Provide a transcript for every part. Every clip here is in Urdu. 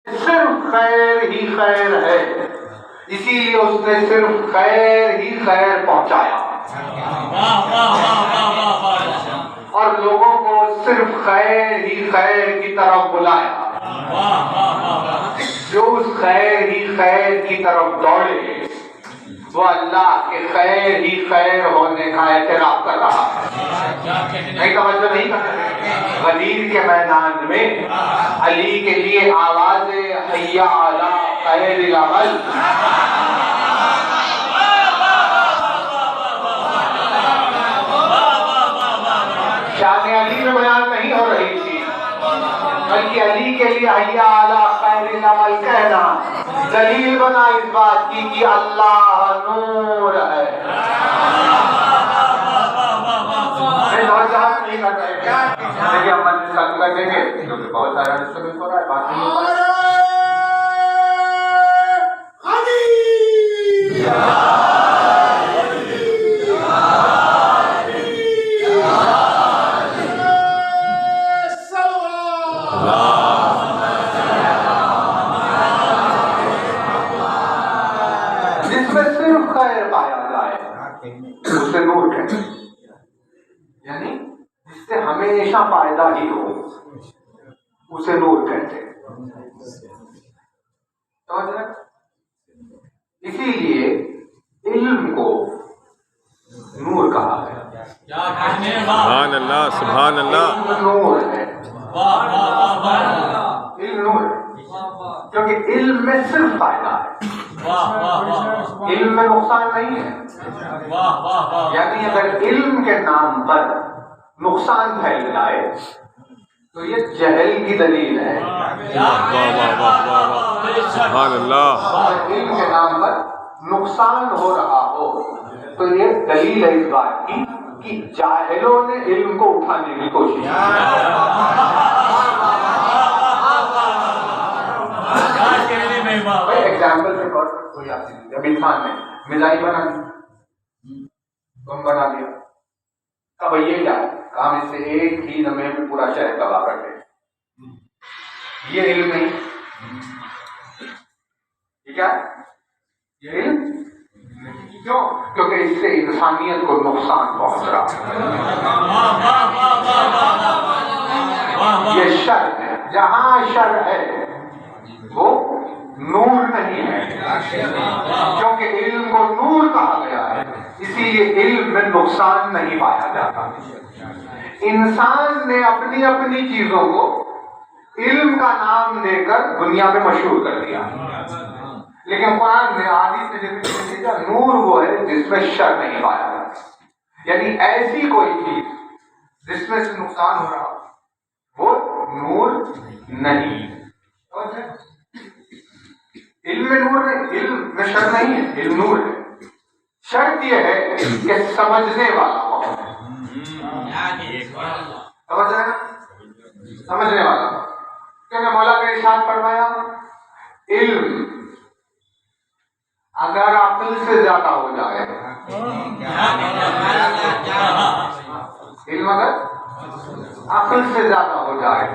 صرف خیر ہی خیر ہے، اسی لیے اس نے صرف خیر ہی خیر پہنچایا اور لوگوں کو صرف خیر ہی خیر کی طرف بلایا۔ جو اس خیر ہی خیر کی طرف دوڑے وہ اللہ کے خیر ہی خیر ہونے کا اعتراف کر رہا ہے۔ نہیں توجہ نہیں کرتے؟ غدیر کے میدان میں علی کے لیے آواز حی علی خیر العمل، شان علی میں بیان نہیں ہو رہی تھی، بلکہ علی کے لیے حی علی خیر العمل کہنا دلیل بنا اس بات کی کہ اللہ نور ہے۔ نہیں کر رہے دیکھیے ہم مجلس ختم کر دیں گے کیونکہ بہت سارا ڈسٹربنس ہو رہا ہے، بات نہیں ہو رہا ہے۔ جس میں صرف خیر پایا جائے اسے نور کہتے ہیں، یعنی جس سے ہمیشہ فائدہ ہی ہو اسے نور کہتے ہیں۔ اسی لیے علم کو نور کہا ہے۔ سبحان اللہ سبحان اللہ۔ علم نور ہے، علم نور ہے کیونکہ علم میں صرف فائدہ ہے، علم میں نقصان نہیں ہے۔ یعنی اگر علم کے نام پر نقصان پھیل جائے تو یہ جہل کی دلیل ہے۔ سبحان اللہ۔ اور علم کے نام پر نقصان ہو رہا ہو تو یہ دلیل ہے اس بات کی کہ جاہلوں نے علم کو اٹھانے کی کوشش کی۔ ایگزامپل سے کوئی آپ جب انسان نے میزائل بنا دی، بم بنا دیا، اب یہ کیا ہے؟ کام اس سے ایک ہی لمحے میں پورا شہر تباہ کر دے، یہ علم نہیں، یہ کیا ہے؟ یہ علم کیوں؟ کیونکہ اس سے انسانیت کو نقصان پہنچ رہا ہے، یہ شر ہے۔ جہاں شر ہے وہ نور نہیں ہے، کیونکہ علم کو نور کہا گیا ہے، اسی لیے علم میں نقصان نہیں پایا جاتا۔ انسان نے اپنی اپنی چیزوں کو علم کا نام دے کر دنیا میں مشہور کر دیا، لیکن قرآن نے حدیث میں جو نور وہ ہے جس میں شر نہیں پایا جاتا، یعنی ایسی کوئی چیز جس میں سے نقصان ہو رہا وہ نور نہیں۔ علم میں نور نہیں، علم میں شر نہیں ہے، علم نور ہے۔ شرط یہ ہے کہ سمجھنے والا ہو، سمجھ رہے ہیں؟ سمجھنے والا ہو، کیونکہ مولا نے ارشاد فرمایا علم اگر عقل سے زیادہ ہو جائے، علم اگر عقل سے زیادہ ہو جائے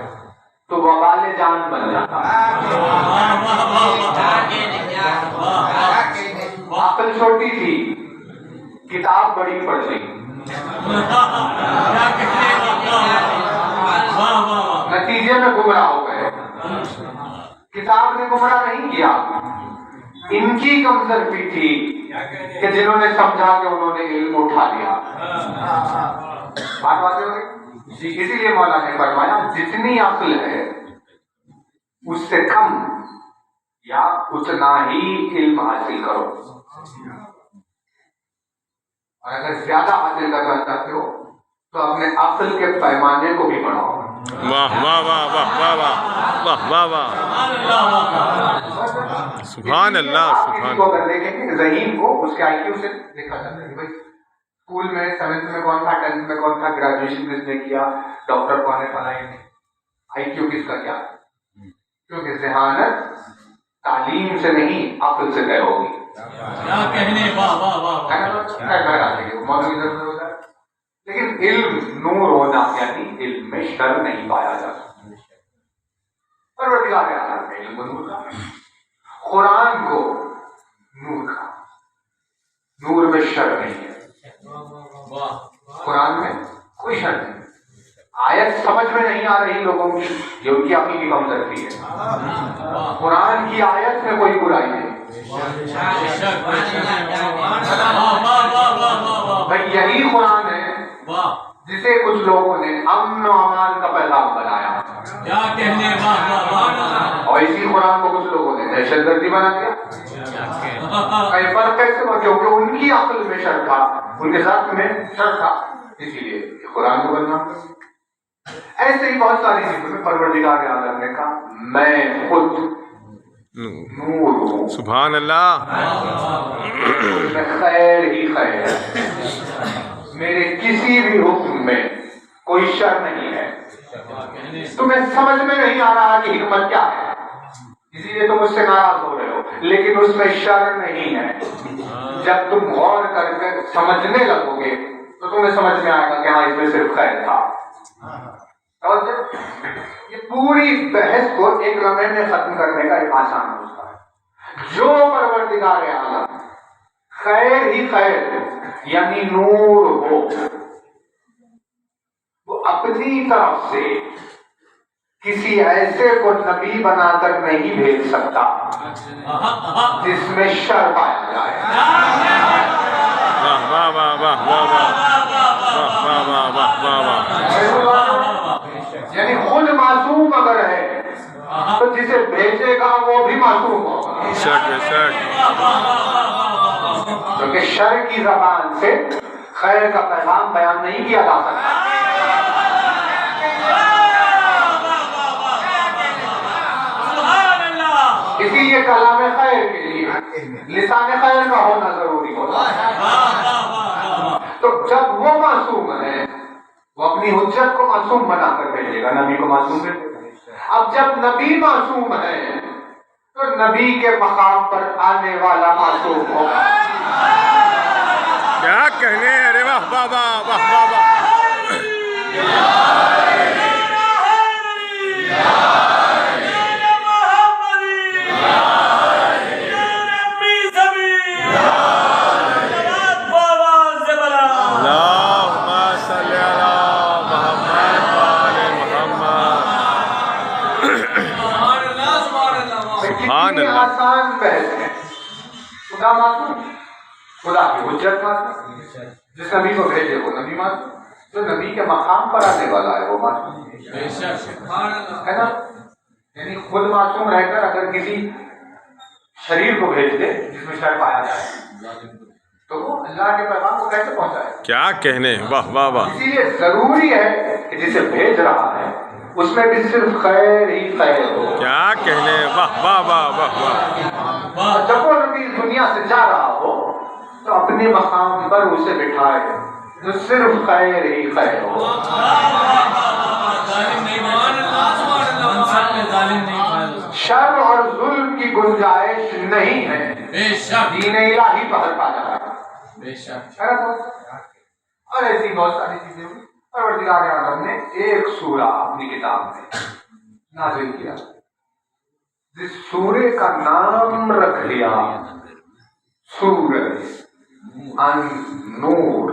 تو وبال جان بن جاتا ہے۔ عقل چھوٹی تھی، کتاب بڑی پڑھ لی، نتیجے میں گمراہ ہو گئے۔ کتاب نے گمراہ نہیں کیا، ان کی کمزوری تھی کہ جنہوں نے سمجھا کہ انہوں نے علم اٹھا لیا۔ بات واضح ہو گئی؟ اسی لیے مولا نے فرمایا جتنی عقل ہے اس سے کم یا اتنا ہی علم حاصل کرو، اور اگر زیادہ حاصل کرنا چاہتے ہو تو اپنے عقل کے پیمانے کو بھی بڑھاؤ۔ واہ واہ واہ واہ واہ واہ واہ واہ، سبحان اللہ سبحان کو اگر دیکھیں گے ذہین کو اس کے آئی کیو سے دیکھا جاتا ہے، بھائی اسکول میں 7th میں کون تھا، 10th میں کون تھا، گریجویشن کس نے کیا، ڈاکٹر کون ہے، فلاں آئی کیو کس کا کیا، کیونکہ ذہانت تعلیم سے نہیں عقل سے طے ہوگی۔ لیکن علم نور ہونا یعنی علم میں شر نہیں پایا جاتا، پروردگار عالم میں علم نور قرآن کو نور کا، نور میں شر نہیں ہے، قرآن میں کوئی شر نہیں۔ آیت سمجھ میں نہیں آ رہی لوگوں کی، یہ ان کی عقیدی کمزوری ہے۔ قرآن کی آیت میں کوئی برائی نہیں۔ بھائی یہی قرآن ہے جسے کچھ لوگوں نے امن و امان کا پیغام بنایا، اور اسی قرآن کو کچھ لوگوں نے دہشت گردی بنا دیا۔ فرق کیسے ہوا؟ کیونکہ ان کی عقل میں شر تھا، ان کے ذات میں شر تھا، اسی لیے قرآن کو بدنام کر۔ ایسے ہی بہت ساری چیزوں میں پروردگار عالم نے کہا میں خود نور ہوں، سبحان اللہ، میں خیر ہی خیر ہے، میرے کسی بھی حکم میں کوئی شر نہیں ہے۔ تمہیں سمجھ میں نہیں آ رہا کہ حکمت کیا ہے، اسی لیے تم اس سے ناراض ہو رہے ہو، لیکن اس میں شر نہیں ہے۔ جب تم غور کر کے سمجھنے لگو گے تو تمہیں سمجھ میں آئے گا کہ ہاں اس میں صرف خیر تھا۔ اور یہ پوری بحث کو ایک لمحے میں ختم کرنے کا ایک آسان نسخہ ہے۔ جو پروردگار عالم خیر ہی خیر یعنی نور ہو، وہ اپنی طرف سے کسی ایسے کو نبی بنا کر نہیں بھیج سکتا جس میں شر پایا جائے۔ واہ واہ واہ واہ واہ واہ واہ واہ واہ واہ۔ یعنی خود معصوم اگر ہے تو جسے بھیجے گا وہ بھی معصوم ہوگا، کیونکہ شر کی زبان سے خیر کا پیغام بیان نہیں کیا جا سکتا۔ اسی لیے کلام خیر کے لیے لسان خیر کا ہونا ضروری ہوتا ہے۔ تو جب وہ معصوم ہے وہ اپنی حجت کو معصوم بنا کر بھیجے گا، نبی کو معصوم بھیجے گا۔ اب جب نبی معصوم ہے تو نبی کے مقام پر آنے والا معصوم ہوگا۔ کیا کہنے، ارے واہ واہ واہ واہ واہ واہ۔ آسان بحث ہے، خدا معصوم، خدا کی حجت معصوم، جس نبی کو بھیجے وہ نبی معصوم، جو نبی کے مقام پر آنے والا ہے وہ معصوم ہے نا۔ یعنی خود معصوم رہ کر اگر کسی شریر کو بھیج دے جس میں شر پایا جائے تو وہ اللہ کے پیغام کو کیسے پہنچائے؟ کیا کہنے، واہ واہ واہ۔ اسی لیے ضروری ہے کہ جسے بھیج رہا ہے اس میں بھی صرف خیر ہی خیر ہو۔ کیا کہنے، واہ واہ واہ واہ واہ۔ جب وہ نبی دنیا سے جا رہا ہو تو اپنے مقام پر اسے بٹھائے جو صرف خیر ہی خیر ہو۔ شر اور ظلم کی گنجائش نہیں ہے، دین الہی بہر پا جا رہا۔ اور ایسی بہت ساری چیزیں ہوئی۔ پروردگار عالم نے ایک سورہ اپنی کتاب میں نازل کیا جس سورے کا نام رکھ لیا سورۃ النور۔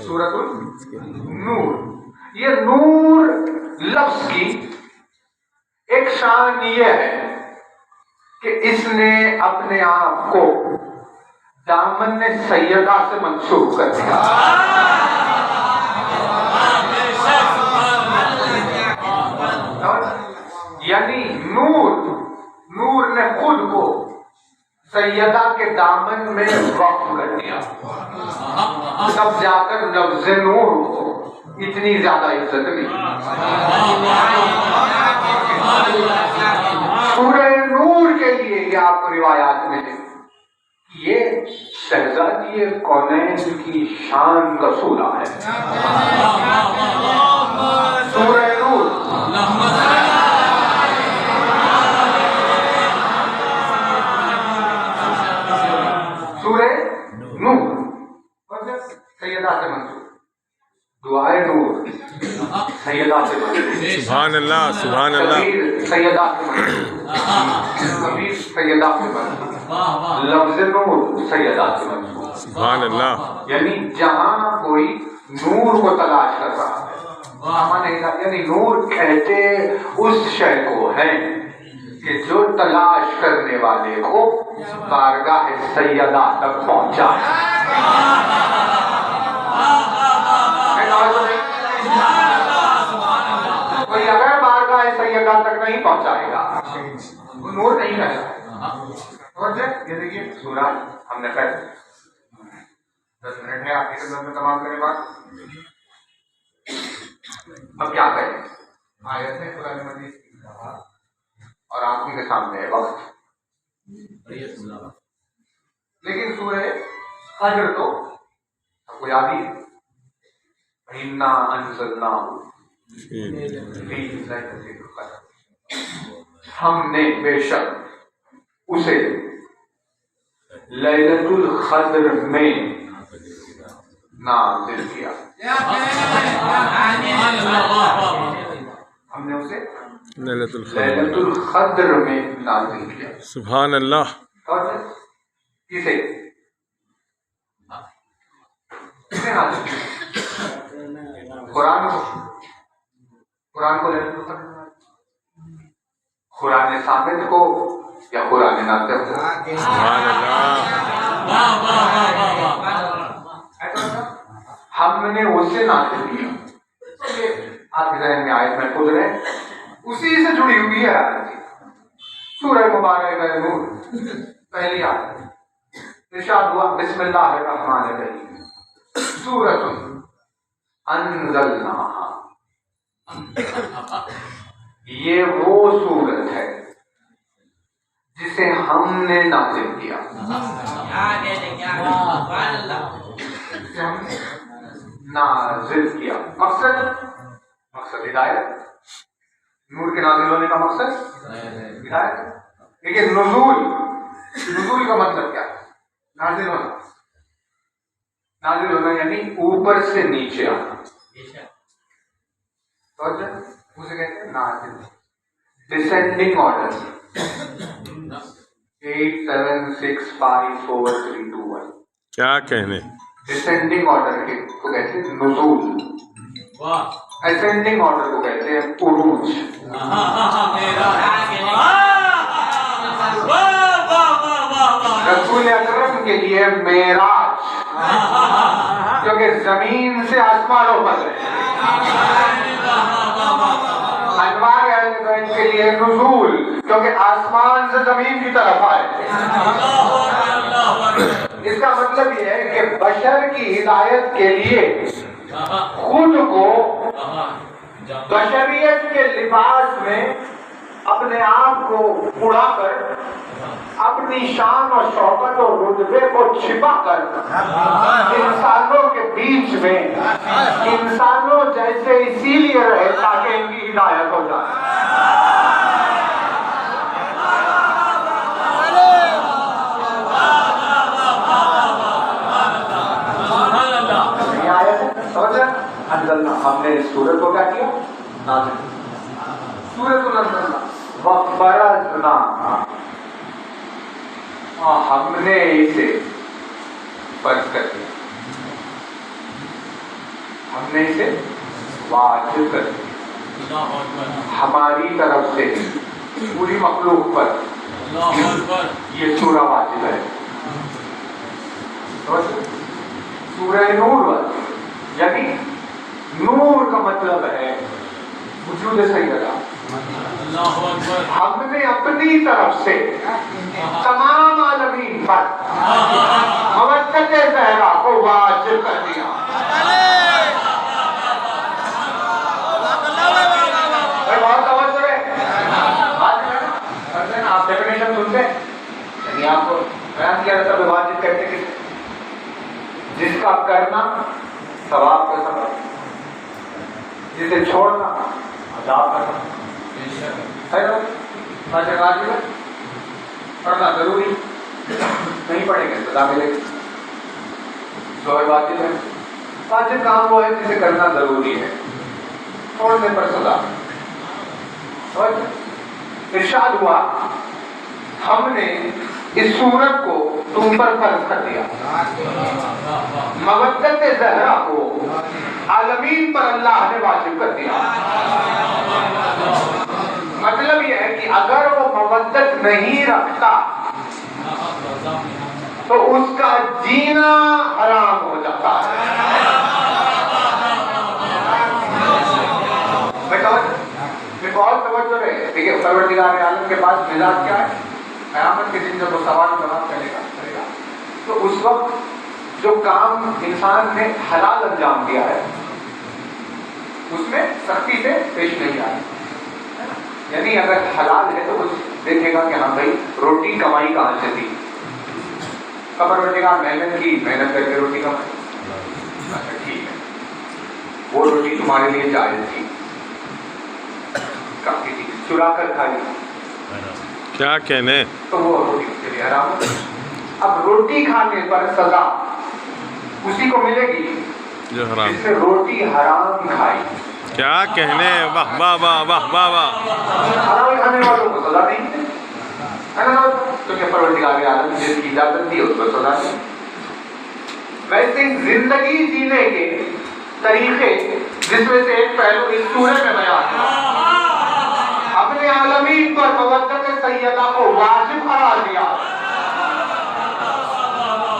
سورۃ النور، یہ نور لفظ کی ایک شان یہ ہے کہ اس نے اپنے آپ کو دامن سیدہ سے منسوب کر دیا۔ یعنی نور نے خود کو سیدہ کے دامن میں وقف کر دیا، تب جا کر لفظ نور کو اتنی زیادہ عزت ملی۔ سورہ نور کے لیے یہ آپ کو روایات میں یہ شہزادی کونین کی شان کا سورہ ہے۔ سورہ نور، سورہ نور سیدہ سے منسوب، دعائے نور سیدہ سے منسوب۔ سبحان اللہ سبحان اللہ کبیر سیدہ کے منصوب، کبیر سیدہ کے منصوب، لفظ نور سیدہ کے منصوب، سبحان اللہ یعنی جہاں کوئی نور کو تلاش کر رہا ہے، وہاں نہیں تھا، یعنی نور کہتے اس شے کو ہے کہ جو تلاش کرنے والے کو بارگاہ سیدہ تک پہنچا کوئی اگر بارگاہ سیدہ تک نہیں پہنچائے گا وہ نور نہیں رہتا۔ یہ دیکھیے سورہ ہم نے کہا 10 منٹ ہے آپ کی خدمت میں تمام کرنے بعد اب کیا کریں؟ آیت ہے قرآن مجید کی اور آپ کے سامنے ہے وقت، لیکن سورہ فجر تو آپ کو یاد ہی اِنَّا أَنزَلْنَاهُ فِي لَيْلَةِ الْقَدْرِ، ہم نے بے شک اسے لیلۃ القدر میں نازل کیا، ہم نے اسے لیلۃ لیلۃ القدر میں نازل کیا۔ سبحان اللہ اور کسے نازل کیا؟ قرآن کو لیلۃ القدر، قرآن ثابت کو یا قرآن ناطق کو؟ سبحان اللہ ہم نے اسے نازل کیا، آپ کے ذہن میں آیت محفوظ رہے، اسی سے جڑی ہوئی ہے سورہ مبارک ہے نور، پہلی آیت ارشاد ہوا بسم اللہ الرحمن الرحیم سورۃ انزلناہا، یہ وہ سورت ہے جسے ہم نے نازل کیا، نازل کیا۔ مقصد ہدایت، نور کے نازل ہونے کا مقصد ہدایت۔ لیکن نزول کا مطلب کیا ہے؟ نازل ہونا، نازل ہونا یعنی اوپر سے نیچے آنا، اسے کہتے ہیں نازل، ڈسینڈنگ آرڈر۔ 8 7 6 5 4 3 2 1 کیا کہنے، ڈسینڈنگ آرڈر کو کہتے ہیں نزول، اسینڈنگ آرڈر کو کہتے ہیں عروج۔ رسول اکرم کے لیے معراج، کیونکہ زمین سے آسمانوں پر ہے، انوار اہل بیت کے لیے نزول، کیونکہ آسمان سے زمین کی طرف آئے۔ اس کا مطلب یہ ہے کہ بشر کی ہدایت کے لیے خود کو بشریت کے لباس میں اپنے آپ کو اڑا کر، اپنی شان اور شوکت اور رتبے کو چھپا کر انسانوں کے بیچ میں انسانوں جیسے اسی لیے رہے تاکہ ان کی ہدایت ہو جائے۔ ہم نے اس سورت کو کیا کیا؟ نازل کیا۔ سورت الانزلنا وفرضنا، ہم نے اسے فرض کر دیا، ہم نے اسے واجب کر دیا، ہماری طرف سے پوری مخلوق پر یہ سورہ واجب ہے۔ سورہ نور واجب، یعنی نور کا مطلب ہے وجود سیدہ۔ ہم نے اپنی طرف سے تمام عالمین پر مودت زہرا کو واجب کر دیا۔ بہت توجہ ہے، آپ ڈیفینیشن سنتے ہیں، یعنی آپ کو بیان کیا جاتا ہے واجب کہتے ہیں جس کا کرنا ثواب کا سبب، جسے چھوڑنا عذاب کا سبب ہے۔ واجب ہے، پڑھنا ضروری، نہیں پڑھیں گے سزا ملے گی۔ واجب ہے، واجب کام وہ ہے جسے کرنا ضروری ہے، چھوڑنے پر سزا۔ اور ارشاد ہوا ہم نے اس سورت کو تم پر فرض کر دیا، مودت زہرا کو عالمین پر اللہ نے واجب کر دیا۔ مطلب یہ ہے کہ اگر وہ مودت نہیں رکھتا تو اس کا جینا حرام ہو جاتا ہے۔ بہت توجہ رہے، دیکھیے پروردگار عالم کے پاس مزاج کیا ہے؟ قیامت کے دن جب وہ سوال جواب کرے گا تو اس وقت جو کام انسان نے حلال انجام دیا ہے اس میں سختی سے پیش نہیں آئے، یعنی اگر حلال ہے تو کچھ دیکھے گا کہ ہاں بھائی روٹی کمائی کہاں سے تھی، پروردگار محنت کی، محنت کر کے روٹی کمائی، اچھا ٹھیک ہے وہ روٹی تمہارے لیے جائز تھی، کافی تھی، چرا کر کھائی کیا کہنے، تو وہ روٹی اس کے لیے حرام ہے۔ اب روٹی کھانے پر سزا اسی کو ملے گی جو حرام، جس نے روٹی حرام کھائی۔ کیا کہنے، واہ واہ واہ واہ واہ واہ۔ حرام کھانے والوں کو سزا نہیں ہے نا، کیونکہ پروردگار عالم نے جس کی اجازت دی اس کو سزا نہیں۔ ویسے زندگی جینے کے طریقے جس میں سے ایک پہلو اس سورہ میں بیان ہے، اپنے عالمین پر مودت سیدہ کو واجب قرار دیا،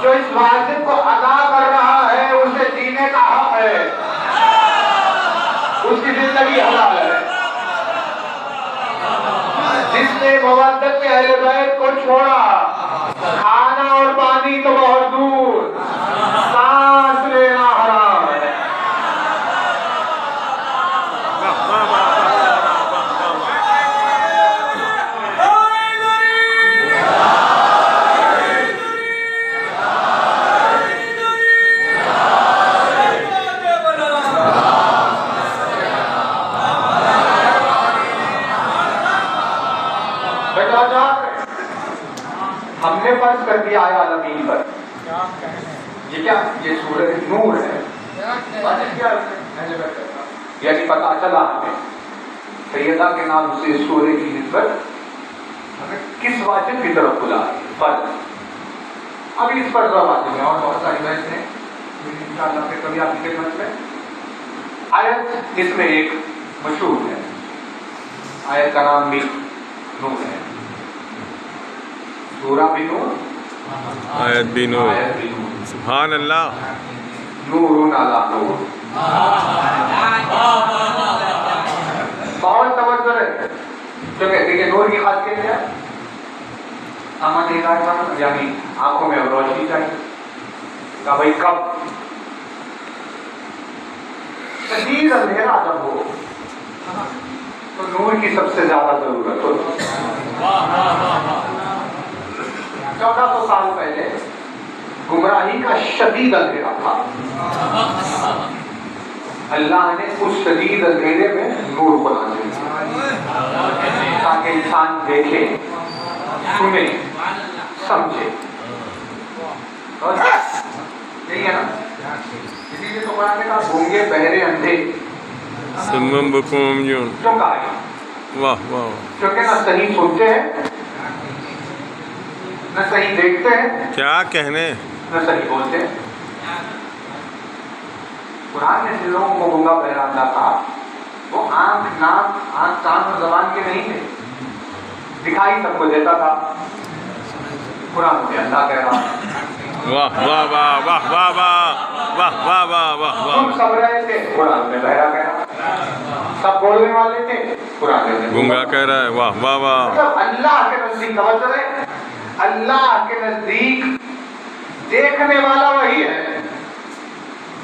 جو اس واجب کو ادا کر رہا ہے اسے جینے کا حق ہے، اس کی زندگی حلال ہے۔ جس نے مودت اہل بیت کو چھوڑا، کھانا اور پانی تو بہت دور، سانس لینا حرام ہے۔ ہم نے فرض کر دیا ہے عالمین پر، یہ کیا، یہ سورہ نور ہے، یعنی پتا چلا ہمیں سیدہ کے نام سے سورہ کی نسبت ہمیں کس واجب کی طرف بلا ہے، فرض۔ اب اس پر واجب میں اور بہت ساری بحث ہیں انشاءاللہ پھر کبھی آپ کی خدمت میں۔ آیت اس میں ایک مشہور ہے، آیت کا نام بھی نور ہے، سورہ بھی نور، آیت بھی نور، سبحان اللہ، نور علی نور۔ بہت توجہ ہے، کیونکہ دیکھیں نور کی خاصیت کیا ہے، یعنی آنکھوں میں روشنی چاہیے، کہا بھائی کب شدید اندھیرا جب ہو تو نور کی سب سے زیادہ ضرورت ہو۔ 1400 سال پہلے گمراہی کا شدید اندھیرا تھا، اللہ نے اس شدید اندھیرے میں نور بنا دیا تاکہ انسان دیکھے، سنے، سمجھے۔ یہی ہے نا، اسی لیے تو قرآن نے کہا گونگے بہرے اندھے سمم بکم جون، کیوں کہا ہے؟ واہ واہ، کیونکہ نہ صحیح سنتے ہیں، نہ صحیح دیکھتے ہیں، کیا کہنے، نہ صحیح بولتے ہیں۔ قرآن نے جن لوگوں کو گنگا بہرا اندھا کہا وہ آنکھ، ناک، کان اور زبان کے نہیں تھے، دکھائی سب کو دیتا تھا، قرآن سے اندھا کہہ رہا، واہ واہ واہ واہ واہ واہ واہ واہ واہ واہ تم واہ، سب رہے تھے، قرآن میں بہرا کہہ رہا، سب بولنے والے تھے، قرآن میں گنگا کہہ رہا ہے، واہ واہ واہ۔ مطلب اللہ کے نزدیک توجہ ہے، اللہ کے نزدیک دیکھنے والا وہی ہے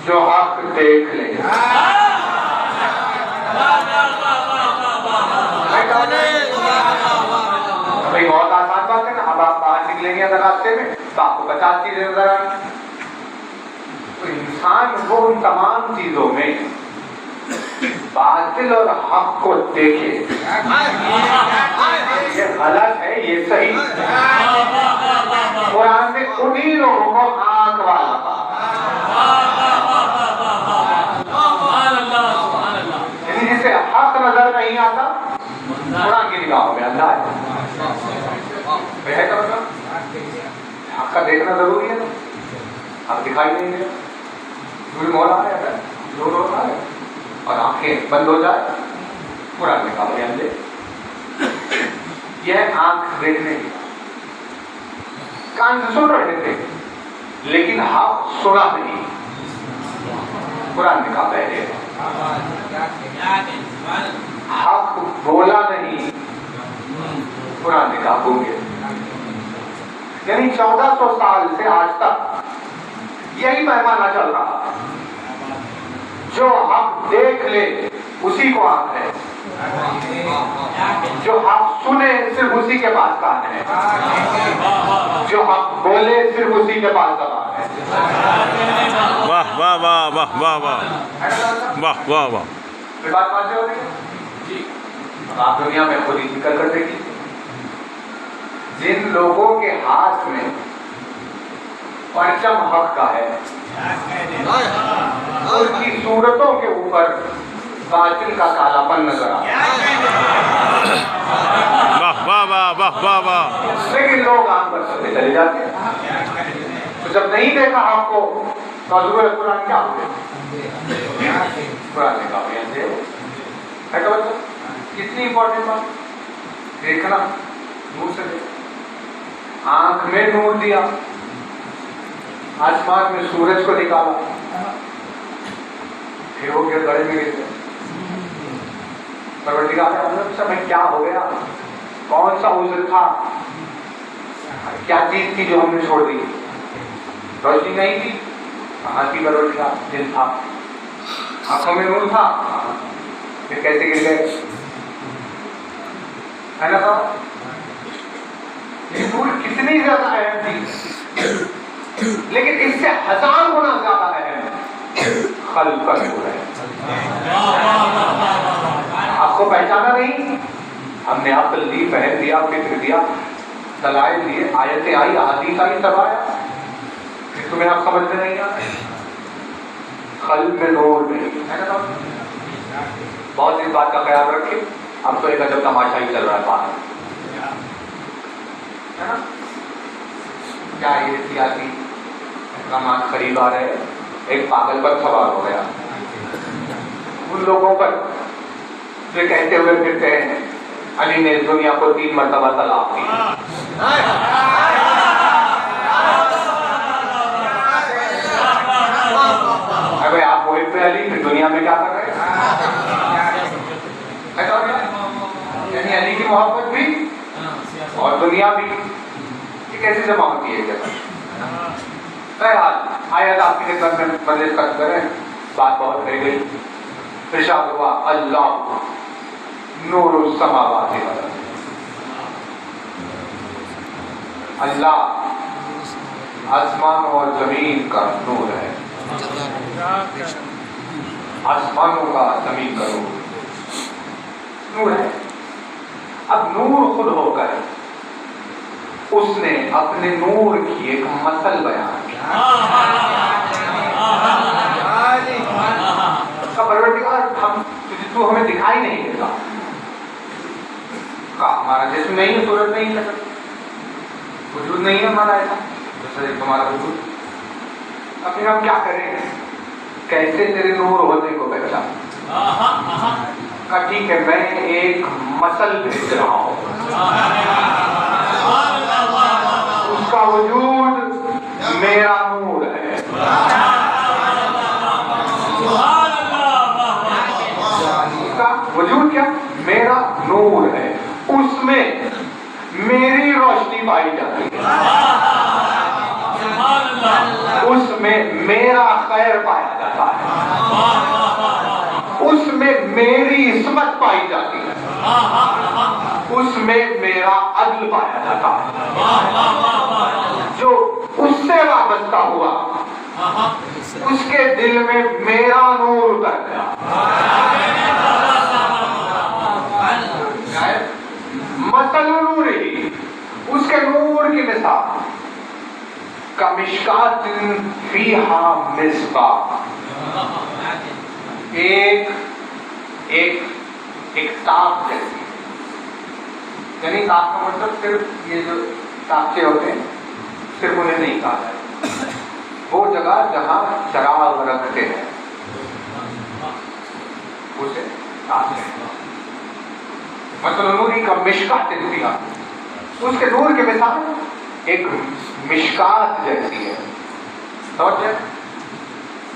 جو حق دیکھ لے۔ بھائی بہت آسان بات ہے نا، اب آپ باہر نکلیں گے اگر راستے میں تو آپ کو 50 چیزیں نظر آئیں، تو انسان وہ ان تمام چیزوں میں باطل اور حق کو دیکھے، یہ غلط ہے، یہ صحیح ہے۔ قرآن نے انہی لوگوں کو آنکھ والا کہا، یعنی جسے حق نظر نہیں آتا کی نگاہوں میں اللہ ہے. ہے کا مطلب حق کا دیکھنا ضروری ہے. حق دکھائی نہیں دے پوری مولا ہے اگر زور ہو رہا ہے اور آنکھیں بند ہو جائے قرآن میں کہا بیان دے. یہ آنکھ دیکھنے کی کان سے سن رہے تھے لیکن حق سنا نہیں. قرآن میں کہا پہلے حق بولا نہیں. قرآن نے کہا گونگے. یعنی 1400 سال سے آج تک یہی پیمانہ چل رہا. جو حق دیکھ لے اسی کو آنکھ ہے. جو حق سنے صرف اسی کے پاس کان ہے. جو حق بولے صرف اسی کے پاس زبان ہے. واہ واہ واہ واہ واہ واہ واہ واہ واہ. بات مانتے ہو جی. آپ دنیا میں خود ہی ذکر کر دیکھیے جن لوگوں کے ہاتھ میں پرچم حق کا ہے ان کی صورتوں کے اوپر باطل کا کالا پن نظر آتا ہے. واہ واہ واہ واہ واہ واہ. لیکن لوگ آنکھ بند کرتے چلے جاتے ہیں. تو جب نہیں دیکھا آپ کو تو حضور قرآن کیا ہوگا؟ قرآن نے کہا بیان دے. کتنی امپورٹنٹ بات. دیکھنا نور سے دیکھ. آنکھ میں نور دیا. آسمان میں سورج کو نکالا پھر وہ گڑے میں گرتے. پروردگار میں کیا ہو گیا؟ کون سا عذر تھا؟ کیا چیز تھی جو ہم نے چھوڑ دی؟ روشنی نہیں تھی. کہاں کی پروردگار؟ دل تھا. آنکھوں میں نور تھا. پھر کیسے گر گئے؟ ہے نا صاحب؟ یہ نور کتنی زیادہ اہم تھی لیکن اس سے 1000 گنا زیادہ اہم خلق کا نور ہے. آپ کو پہچانا نہیں. ہم نے عقل دی, فہم دیا, فکر دیا, دلائل دیے, آیتیں آئی, احادیث آئی, سب آیا, پھر تمہیں آپ سمجھ میں نہیں آتے. قلب میں نور نہیں ہے نا. بہت اس بات کا خیال رکھے. اب تو ایک عجب تماشا ہی چل رہا ہے باہر ہے نا. کیا یہ سیاسی اقدامات قریب آ رہے ہیں. ایک پاگل پر سوار ہو گیا ان لوگوں پر جو کہتے ہوئے پھرتے ہیں علی نے اس دنیا کو 3 مرتبہ طلاق دی. ارے آپ وہ پہ علی پھر دنیا میں کیا کر رہے ہیں؟ یعنی علی کی محبت بھی اور دنیا بھی یہ کیسے جمع ہوتی ہے؟ بہرحال آیت آپ کی خدمت میں مجلس قصد کریں. بات بہت رہ گئی. ارشاد ہوا اللہ نور السماوات والارض. اللہ آسمانوں اور زمین کا نور ہے. آسمانوں کا زمین کا نور ہے. اب نور خود ہو کر اس نے اپنے نور کی ایک مثل بیان کیا. پروردگار تو ہمیں دکھائی نہیں دیتا. ہمارا جسم نہیں ہے, صورت نہیں ہے, وجود نہیں ہے ہمارا ایسا جیسے تمہارا وجود. اب پھر ہم کیا کریں؟ کیسے تیرے نور ہونے کو پہچان؟ کہا ٹھیک ہے میں ایک مثل بھیج رہا ہوں. اس کا وجود میرا نور ہے. وجود کیا؟ میرا نور ہے. اس میں میری روشنی پائی جاتی ہے. اس میں میرا خیر پایا جاتا ہے. اس میں میری عصمت پائی جاتی ہے. اس میں میرا عدل پایا جاتا ہے. جو اس سے وابستہ ہوا اس کے دل میں میرا نور اتر گیا. مثل نوری, اس کے نور کی مثال کمشکات فیہا مصباح. ایک تاپ جیسی یعنی طاق کا مطلب صرف یہ جو طاقچے ہوتے ہیں صرف انہیں نہیں کہا جائے، وہ جگہ جہاں چراغ رکھتے ہیں اسے طاقچے۔ مثلا نوری کا مشکات دیا، اس کے نور کی مثال ایک مشکات جیسی ہے، سمجھے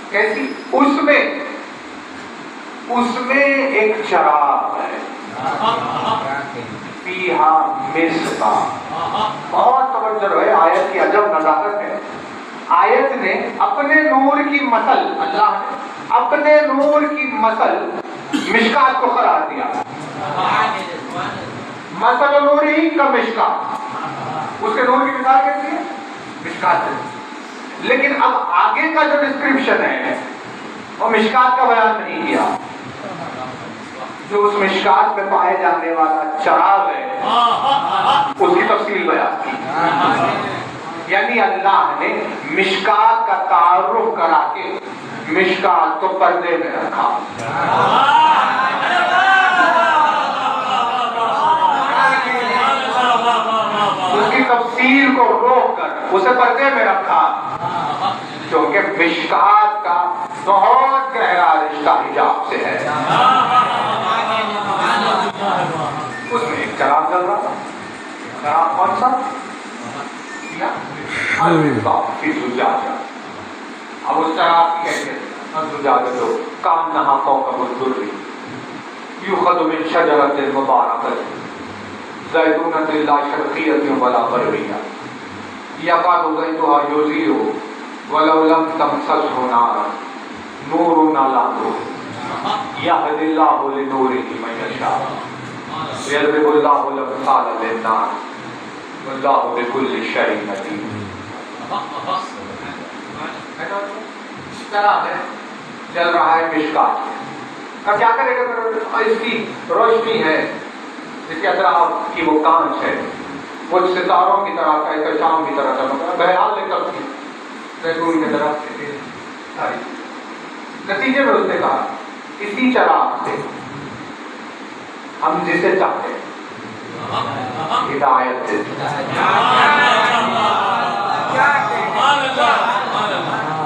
کیسی؟ اس میں ایک چراغ ہے، فیہا مصباح۔ بہت توجہ ہے، آیت کی عجب نزاکت ہے۔ آیت نے اپنے نور کی مثل، اللہ نے اپنے نور کی مثل مشکات کو قرار دیا، مثل نوری کا مشکات، اس کے نور کی مثال کیسی ہے؟ مشکات ہے۔ لیکن اب آگے کا جو ڈسکرپشن ہے وہ مشکات کا بیان نہیں کیا، جو اس مشکات میں پائے جانے والا چراغ ہے اس کی تفصیل بیان کی۔ یعنی اللہ نے مشکات کا تعارف کرا کے مشکات کو پردے میں رکھا، اس کی تفصیل کو روک کر اسے پردے میں رکھا، کیونکہ مشکات کا بہت گہرا رشتہ حجاب سے ہے۔ اس میں ایک چراغ جل رہا تھا، چراغ کون سا؟ فی زجاجہ۔ اب اس چراغ کی کیفیت الزجاجہ تو کانہا کوکب الدری یؤخذ من شجرۃ مبارکۃ زیتونۃ لا شرقیۃ ولا غربیہ یکاد زیتها یضیء ولو لم تمسسه نار نور علی نور یهدی اللہ لنورہ من یشاء یضرب اللہ الامثال للناس واللہ بکل شیء علیم۔ چراغ ہے، چل رہا ہے مشکات، اب کیا کرے گا؟ اس کی روشنی ہے، اس کے اطراف کی وہ کانچ ہے، وہ ستاروں کی طرح کہکشاؤں کی طرح چمک رہا، بہرحال لے زیتون کی طرف ساری۔ نتیجے میں اس نے کہا اسی چراغ سے ہم جسے چاہتے ہیں ہدایت دیتے ہیں،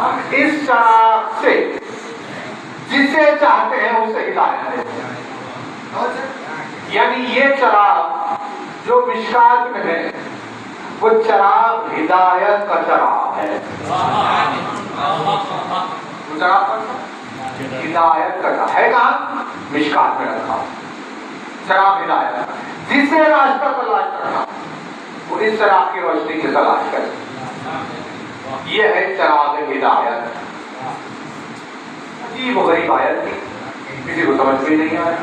ہم اس چراغ سے جسے چاہتے ہیں اسے ہدایت دیتے ہیں۔ یعنی یہ چراغ جو مشکات میں ہے وہ چراغ ہدایت کا چراغ ہے۔ وہ چراغ کون سا؟ ہدایت کا چراغ ہے، کہاں؟ مشکات میں رکھا چراغ ہدایت کا، جسے راستہ تلاش کرنا وہ اس چراغ کی روشنی کی تلاش کرے، یہ ہے چراغ ہدایت۔ عجیب و غریب آیت تھی، کسی کو سمجھ میں نہیں آیا،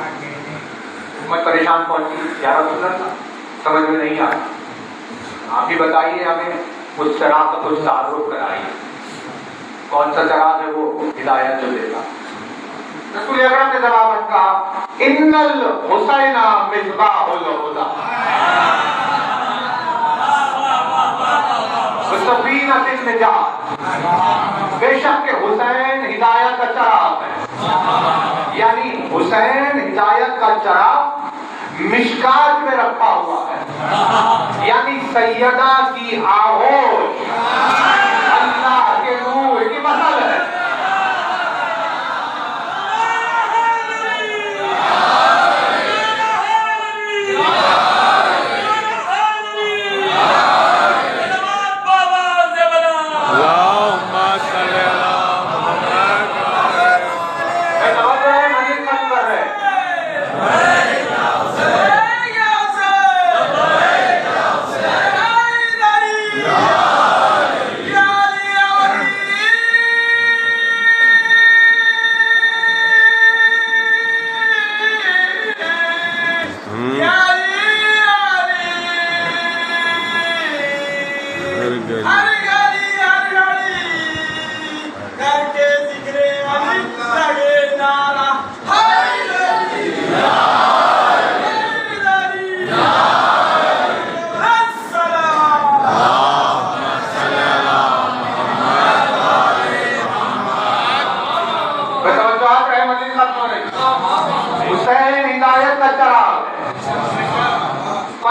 امت پریشان پہنچی، یا رسول اللہ سمجھ میں نہیں آیا، آپ ہی بتائیے ہمیں، اس چراغ کا کچھ تعارف کرائیے، کون سا چراغ ہے وہ ہدایت جو دے گا؟ رسول اکرم نے جواب کہا ان الحسین مصباح الہدی وسفینۃ النجات، بے شک کہ حسین ہدایت کا چراغ ہے، یعنی حسین ہدایت کا چراغ مشکات میں رکھا ہوا ہے، یعنی سیدہ کی آغوش اللہ کے نور کی مثل ہے۔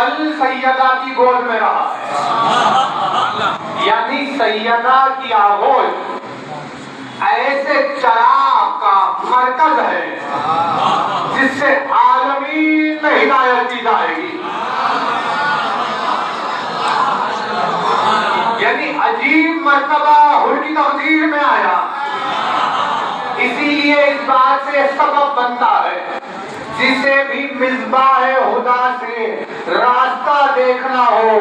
پل سیدہ کی گود میں رہا ہے، یعنی سیدہ کی آغوش ایسے چراغ کا مرکز ہے جس سے عالمین میں ہدایت دی جائے گی. یعنی عجیب مرتبہ حر کی تقدیر میں آیا. اسی لیے اس بات سے سبب بنتا ہے جسے بھی مصباح ہدا سے راستہ دیکھنا ہو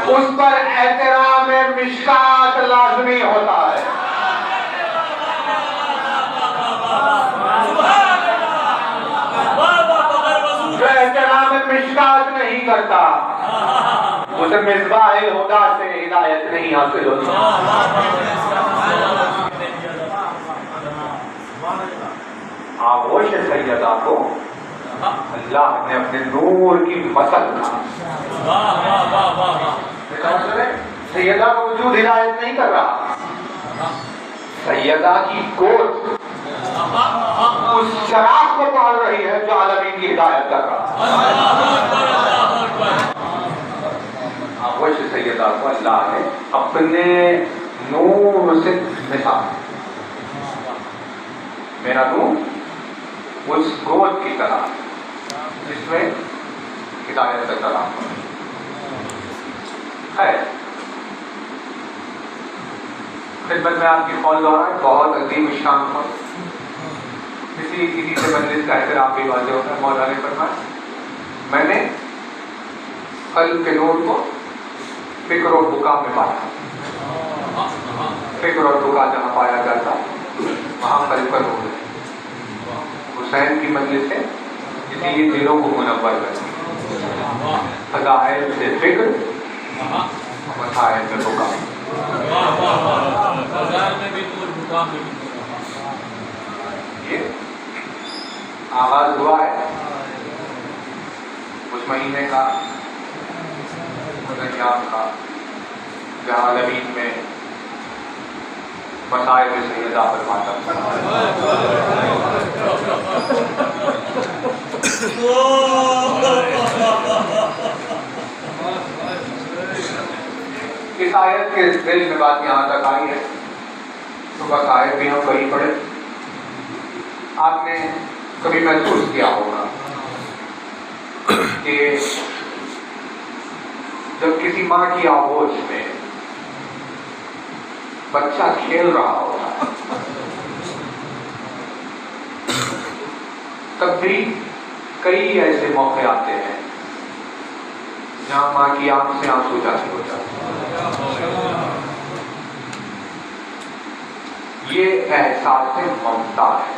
اس پر احترام مشکات لازمی ہوتا ہے. جو احترام مشکات نہیں کرتا اسے مصباح ہدا سے ہدایت نہیں حاصل ہوتی. آغوش سیدہ کو اللہ نے اپنے نور کی مثل سیدہ کا وجود ہدایت نہیں کر رہا، سیدہ کی گود اس چراغ کو پال رہی ہے جو عالمین کی ہدایت کر رہا. آغوش سیدہ کو اللہ نے اپنے نور سے مثال، میرا نور اس گود کی طرح جس میں ہدایت کا کلام ہے. خدمت میں آپ کی قول دورہ ہے بہت عظیم شان پر کسی سے مجلس کا احترام بھی واضح ہوتا ہے. مولا نے فرمایا میں نے قلب کے نور کو فکر و بکا میں پایا. فکر اور بکا جہاں پایا جاتا وہاں قلب کا نور ہے. حسین کی مجلس سے اسی لیے دلوں کو منور کرتی، فضائل سے فکر مسائل میں بکا. یہ آغاز ہوا ہے اس مہینے کا، اس ایام کا جہاں عالمین میں مسائل سیدہ فرماتا. اس آیت کے دل میں بات یہاں تک آئی ہے تو بس آیت بھی ہم وہی پڑھے. آپ نے کبھی محسوس کیا ہوگا کہ جب کسی ماں کی آغوش میں بچہ کھیل رہا ہوتا تب بھی کئی ایسے موقع آتے ہیں جہاں ماں کی آنکھ سے آنسو جاری ہو جاتے ہیں. یہ احساس ممتا ہے.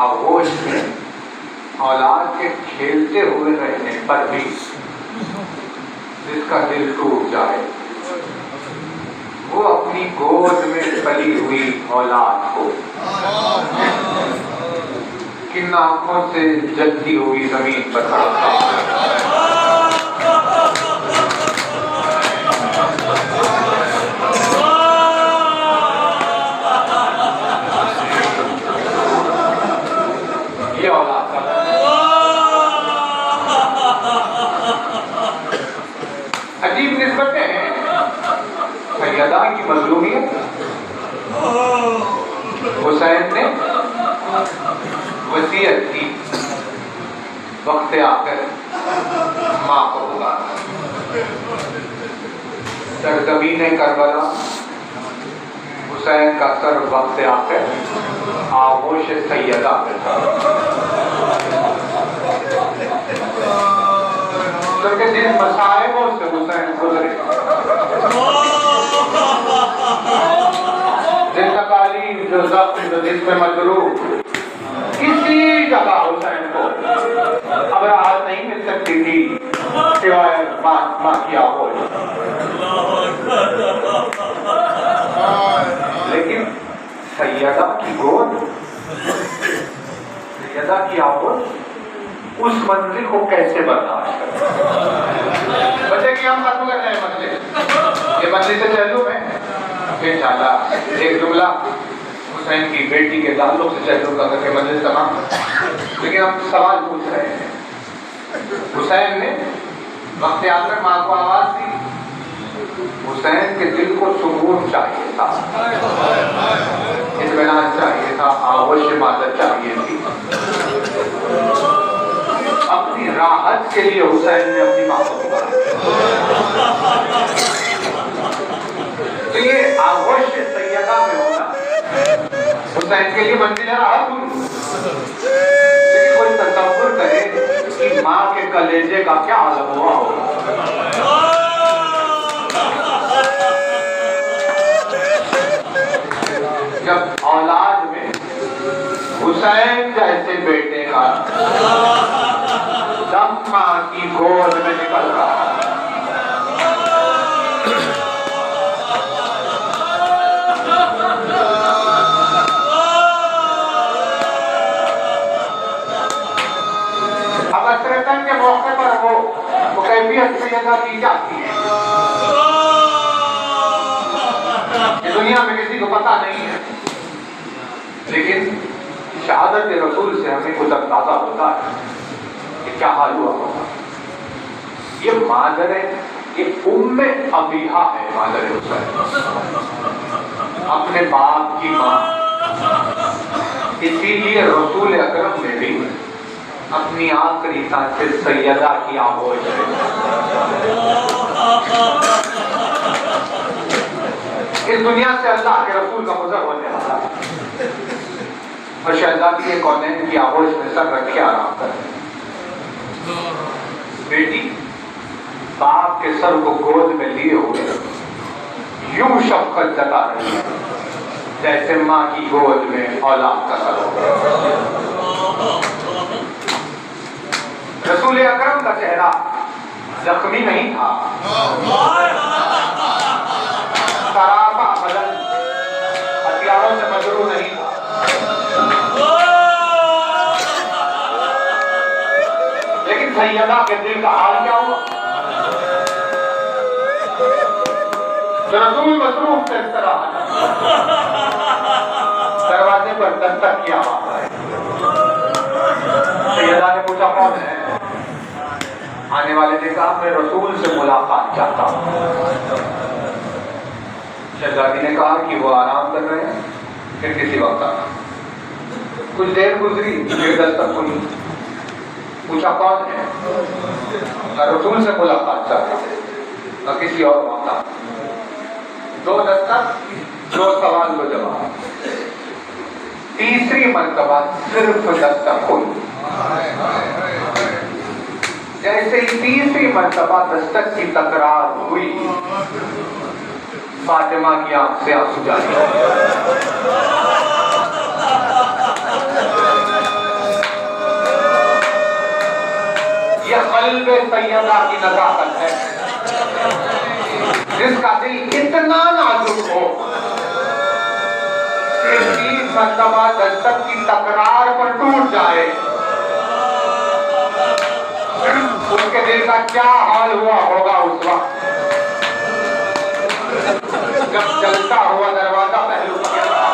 آغوش میں اولاد کے کھیلتے ہوئے رہنے پر بھی جس کا دل ٹوٹ جائے وہ اپنی گود میں پلی ہوئی اولاد کو کن آنکھوں سے جلتی ہوئی زمین پر تڑپتا ہے. یہ اولاد کا عجیب نسبتیں ہیں. سیدہ کی مظلومیت حسین نے وصیت کی وقت آخر ماں کو پکارا. سرزمین کربلا حسین کا سر وقت آخر آغوش سیدہ پہ تھا. کیونکہ جن مصائبوں سے حسین گزرے، جن تکالیف جو زخم جو جس میں مجروح، کسی جگہ حسین کو اب راحت نہیں مل سکتی تھی سوائے ماں کی آغوش. لیکن سیدہ کی گود، سیدہ کی آغوش اس منزل کو کیسے برداشت کرے. بچے کی ہم ختم کر رہے ہیں مسجد، یہ مسجد سے چلو میں پھر انشاءاللہ ایک جملہ حسین کی بیٹی کے تعلق سے چلو کا کر کے مسجد تمام. لیکن ہم سوال پوچھ رہے ہیں حسین نے وقت آخر ماں کو آواز دی. حسین کے دل کو سکون چاہیے تھا, اطمینان چاہیے تھا, آغوش مادت چاہیے تھی. اپنی راحت کے لیے حسین نے اپنی ماں کو پکارا. تو یہ آغوش سیدہ میں ہونا حسین کے لیے منزل راحت ہوئی. لیکن کوئی تصور کرے کہ ماں کے کلیجے کا کیا عالم ہوا ہوگا. جب اولاد میں حسین جیسے بیٹے کا دم ماں کی گود میں نکل رہا ہے, اب عصرتن کے موقع پر وہ کیفیت سیدہ کی جاتی ہے. دنیا میں کسی کو پتہ نہیں ہے, لیکن شہادت رسول سے ہمیں کچھ اندازہ ہوتا ہے کہ کیا حال ہوا ہوگا. یہ مادر ہے, یہ ام ابیہا ہے مادر حسین, اپنے باپ کی ماں. اسی لیے رسول اکرم نے بھی اپنی آخری سانس سے سیدہ کی آغوش ہے. اس دنیا سے اللہ کے رسول کا گزر ہونے والا ہے, اور شہزادی یہ کونین کی آغوش میں سر رکھے آرام کرے. بیٹی باپ کے سر کو گود میں لیے ہوئے یوں شفقت جتا رہی ہے جیسے ماں کی گود میں اولاد کا سر ہو. رسول اکرم کا چہرہ زخمی نہیں تھا, سراپا بدن ہتھیاروں سے مجروح نہیں تھا. لیکن سیدہ کے دل کا حال کیا ہوا. رسول مصروف سے اس طرح دروازے پر دستک کی آواز آئی. سیدہ نے پوچھا کون ہے. آنے والے نے کہا میں رسول سے ملاقات چاہتا ہوں. شہزادی نے کہا کہ وہ آرام کر رہے ہیں, پھر کسی وقت آنا. کچھ دیر گزری, پھر دستک کھلی. پوچھا کون ہے. رسول سے ملاقات چاہتا ہوں, نہ کسی اور وقت. دو دستک, دو سوال کو جواب. تیسری مرتبہ صرف دستک کھلی. جیسے ہی تیسری مرتبہ دستک کی تکرار ہوئی, فاطمہ کی آنکھ سے آنسو جاری ہو گئے. یہ قلب سیدہ کی نزاکت ہے, جس کا دل اتنا نازک ہو کہ 30 مرتبہ دستک کی تکرار پر ٹوٹ جائے. ان کے دل کا کیا حال ہوا ہوگا اس وقت جب چلتا ہوا دروازہ پہلو کیا تھا.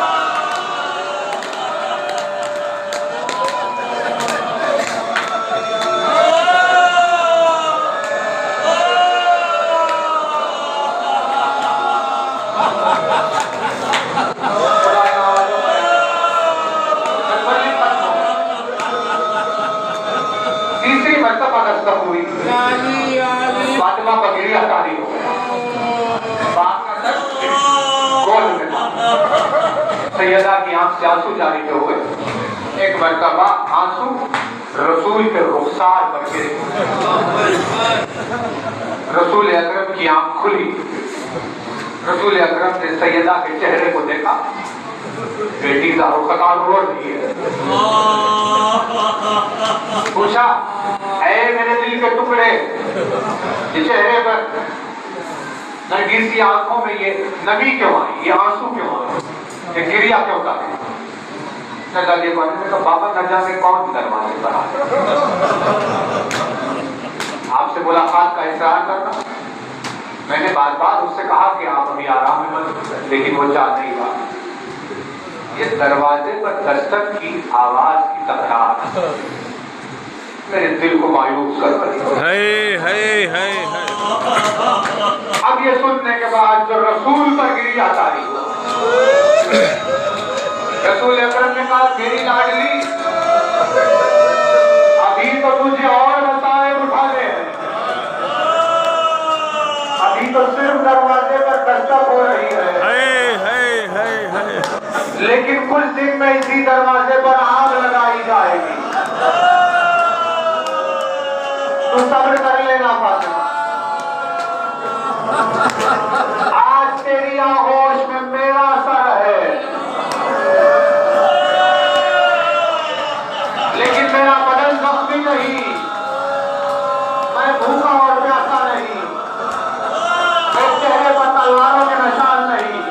تیسری مرتبہ دستک ہوئی, فاطمہ کا گریہ طاری ہو گیا. سیدہ کی آنکھ سے آنسو جاری ہوئے. ایک مرتبہ آنسو رسول کے رخسار پر گرے. رسول اکرم کی آنکھ کھلی. رسول اکرم نے سیدہ کے چہرے کو دیکھا. بیٹی زارو خطار رو رہی ہے. پوچھا اے میرے دل کے ٹکڑے, یہ چہرے پر نرگس کی آنکھوں میں یہ نمی کیوں آئی, یہ آنسو کیوں آئے, یہ گریہ کیوں کا ہے. شہزادی نے کہا بابا نہ جانے کون دروازے پر آئے. آپ سے ملاقات کا اصرار کرنا. میں نے بار بار اس سے کہا کہ آپ ابھی آرام میں مت, لیکن وہ جا نہیں رہا. یہ دروازے پر دستک کی آواز کی تکرار میرے دل کو مایوس کر رہی ہے۔ اب یہ سننے کے بعد جو رسول پر گری آتاری ہو، رسول اکرم نے کہا میری لاڈلی ابھی تو تجھے اور مصائب اٹھانے ہیں، ابھی تو صرف دروازے پر دستک ہو رہی ہے، لیکن کچھ دن میں اسی دروازے پر آگ لگائی جائے گی، تو صبر کر لینا فاطمہ۔ آج تیری آغوش میں میرا سر ہے، لیکن میرا بدن زخمی نہیں، میں بھوکا اور پیاسا نہیں، میرے چہرے پر تلواروں کے نشان نہیں،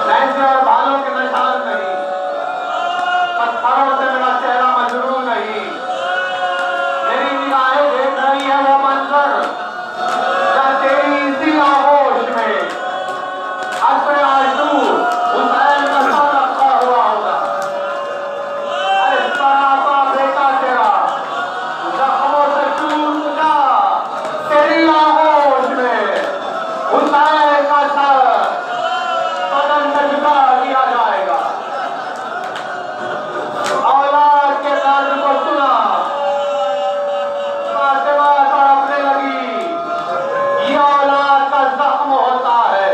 لہنگے اور بالوں کے نشان نہیں، پتھروں سے میرا چہرہ مجروح نہیں، میری نگاہیں دیکھ رہی ہے وہ منظر جہاں تیری اسی آغوش میں حسن عاشور حسین کا سر رکھا ہوا ہوگا، اس طرح بیٹا تیرا زخموں سے چور چکا، تیری آغوش میں حسین کا سر بدن سے جدا کیا جائے گا۔ اولاد کے درد کو سنا، فاطمہ تڑپنے لگی، یہ اولاد کا زخم ہوتا ہے،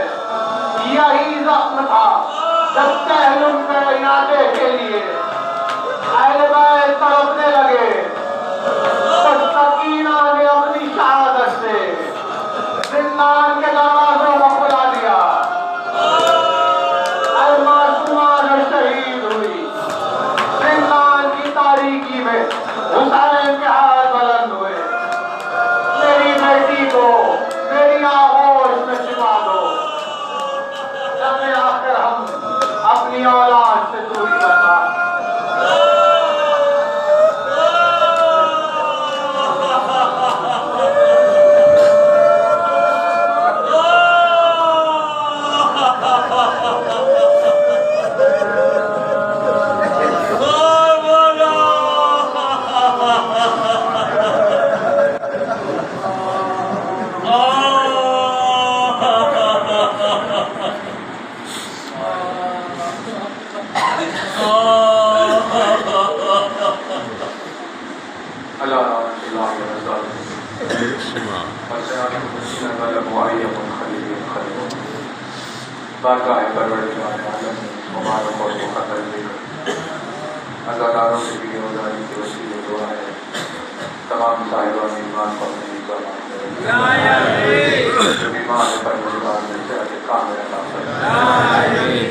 یہی زخم تھا جب تہلم کے ارادے کے لیے اہل بیت تڑپنے لگے تو سکینہ نے اپنی شہادت سے زندان کے دروازوں کو کھلا دیا، اے معصومہ جو شہید ہوئی، زندان کی تاریکی میں حسین کے ہاتھ بلند ہوئے، میری بیٹی کو میری آغوش میں چھپا دو، جب میں آخر ہم اپنی اولاد سے دوری بتا۔ بارگاہ پروردگار عالم مبارک اور مقدس ذکر عزاداروں سے بھی روزاری کی وسیلے دعا ہے، تمام صاحبان ایمان کو اپنے ایمان جو بیمار ہے پروردگار میں صحت کامل عطا فرمائے،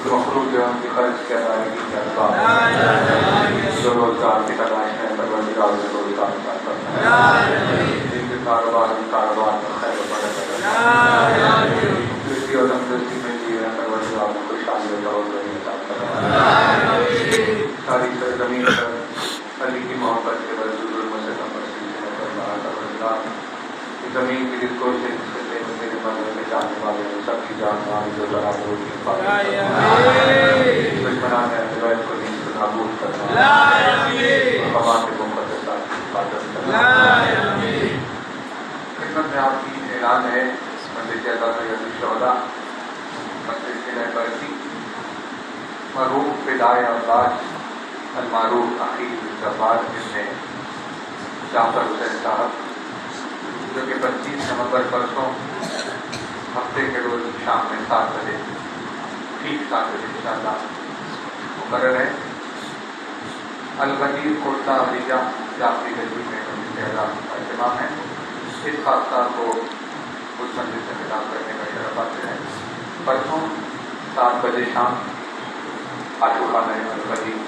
جو مخلوق ہے ان کی قرض کی ادائیگی کے اسباب، جو روزگار کی تلاش میں پروردگار سے روزگار عطا فرمائے، جن کے کاروبار میں خیر و برکت عطا، کسی اور تندرستی میں جی رہے پروردگار کو خوشحالی و ترقی عطا فرمائے، ساری سرزمین پر علی کی محبت کے برسول ظلم سے پروردگار اس زمین کی جس کو سے جس کے دین میرے مدد میں جانے والے سب کی جان مال جو ذرا دور کی حفاظت دشمنان اہل بیت کو دین سے نابود کرنا، حماس مقدسات کی حفاظت کرنا۔ خدمت میں آپ کی اعلان ہے مسجد عطا سید الشہداء مسجد کی رہبری مرحوم فدائے عباس المعروف عقیل جبار ابن جعفر حسین صاحب جو کہ 25 نومبر پرسوں ہفتے کے روز شام میں 7 بجے ٹھیک 7 بجے انشاءاللہ مقرر ہے، الغدیر کوٹلہ علیجہ جعفری گلی میں مسجد اعظم کا اہتمام ہے۔ اس حادثہ کو اس مسجد سے خطاب کرنے کا شرف حاصل ہے۔ پرسوں 7 بجے شام عاشقانہ الغدیر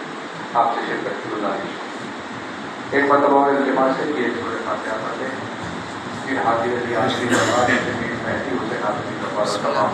آپ سے شرکت کی گزارش، ایک مرتبہ التماس سے کہ ایک سورہ فاتحہ پڑھیں، پھر حاضر علی آخری جواب زمین مہدی حسین آدمی کا تمام